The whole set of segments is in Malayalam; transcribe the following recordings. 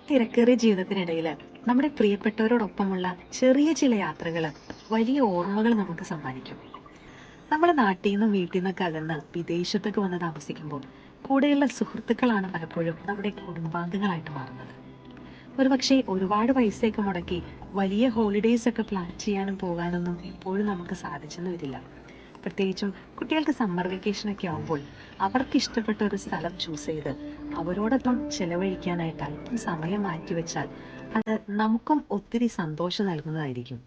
തിരക്കേറിയ ജീവിതത്തിനിടയിൽ നമ്മുടെ പ്രിയപ്പെട്ടവരോടൊപ്പമുള്ള ചെറിയ ചില യാത്രകൾ വലിയ ഓർമ്മകൾ നമുക്ക് സമ്മാനിക്കും. നമ്മുടെ നാട്ടിൽ നിന്നും വീട്ടിൽ നിന്നൊക്കെ അകന്ന് വിദേശത്തൊക്കെ വന്ന് താമസിക്കുമ്പോൾ കൂടെയുള്ള സുഹൃത്തുക്കളാണ് പലപ്പോഴും നമ്മുടെ കുടുംബാംഗങ്ങളായിട്ട് മാറുന്നത്. ഒരുപക്ഷെ ഒരുപാട് പൈസയൊക്കെ മുടക്കി വലിയ ഹോളിഡേയ്സ് ഒക്കെ പ്ലാൻ ചെയ്യാനും പോകാനൊന്നും എപ്പോഴും നമുക്ക് സാധിച്ചെന്ന് വരില്ല. പ്രത്യേകിച്ചും കുട്ടികൾക്ക് സമ്മർ വെക്കേഷനൊക്കെ ആകുമ്പോൾ അവർക്ക് ഇഷ്ടപ്പെട്ട ഒരു സ്ഥലം ചൂസ് ചെയ്ത് അവരോടൊപ്പം ചെലവഴിക്കാനായിട്ട് അല്പം സമയം മാറ്റിവെച്ചാൽ അത് നമുക്കും ഒത്തിരി സന്തോഷം നൽകുന്നതായിരിക്കും.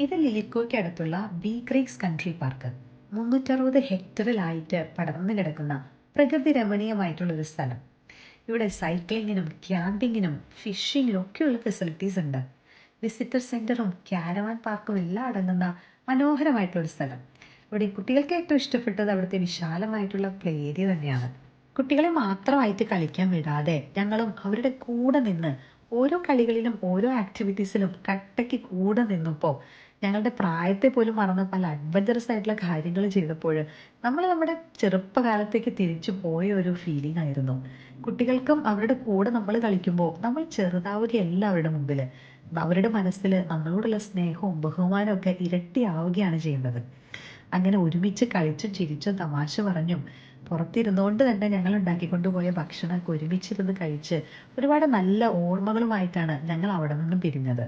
ഇത് ലിലിക്കോയ്ക്ക് അടുത്തുള്ള ബീ ക്രീക്സ് കൺട്രി പാർക്ക്. 360 ഹെക്ടറിലായിട്ട് പടർന്നു കിടക്കുന്ന പ്രകൃതി രമണീയമായിട്ടുള്ളൊരു സ്ഥലം. ഇവിടെ സൈക്ലിങ്ങിനും ക്യാമ്പിങ്ങിനും ഫിഷിങ്ങിനും ഒക്കെയുള്ള ഫെസിലിറ്റീസ് ഉണ്ട്. വിസിറ്റർ സെൻറ്ററും ക്യാരവാൻ പാർക്കും എല്ലാം അടങ്ങുന്ന മനോഹരമായിട്ടുള്ളൊരു സ്ഥലം. ഇവിടെ കുട്ടികൾക്ക് ഏറ്റവും ഇഷ്ടപ്പെട്ടത് അവിടുത്തെ വിശാലമായിട്ടുള്ള പ്ലേ ഏരിയ തന്നെയാണ്. കുട്ടികളെ മാത്രമായിട്ട് കളിക്കാൻ വിടാതെ ഞങ്ങളും അവരുടെ കൂടെ നിന്ന് ഓരോ കളികളിലും ഓരോ ആക്ടിവിറ്റീസിലും കട്ടയ്ക്ക് കൂടെ നിന്നപ്പോൾ ഞങ്ങളുടെ പ്രായത്തെ പോലും മറന്ന് പല അഡ്വഞ്ചറസ് ആയിട്ടുള്ള കാര്യങ്ങൾ ചെയ്തപ്പോൾ നമ്മൾ നമ്മുടെ ചെറുപ്പകാലത്തേക്ക് തിരിച്ചു പോയ ഒരു ഫീലിംഗ് ആയിരുന്നു. കുട്ടികൾക്കും അവരുടെ കൂടെ നമ്മൾ കളിക്കുമ്പോൾ നമ്മൾ ചെറുതാവുകയല്ല അവരുടെ മുമ്പിൽ, അവരുടെ മനസ്സിൽ നമ്മളോടുള്ള സ്നേഹവും ബഹുമാനവും ഒക്കെ ഇരട്ടിയാവുകയാണ് ചെയ്യുന്നത്. അങ്ങനെ ഒരുമിച്ച് കളിച്ചും ചിരിച്ചും തമാശ പറഞ്ഞും പുറത്തിരുന്നുകൊണ്ട് തന്നെ ഞങ്ങൾ ഉണ്ടാക്കിക്കൊണ്ടുപോയ ഭക്ഷണമൊക്കെ ഒരുമിച്ചിരുന്ന് കഴിച്ച് ഒരുപാട് നല്ല ഓർമ്മകളുമായിട്ടാണ് ഞങ്ങൾ അവിടെ നിന്നും പിരിഞ്ഞത്.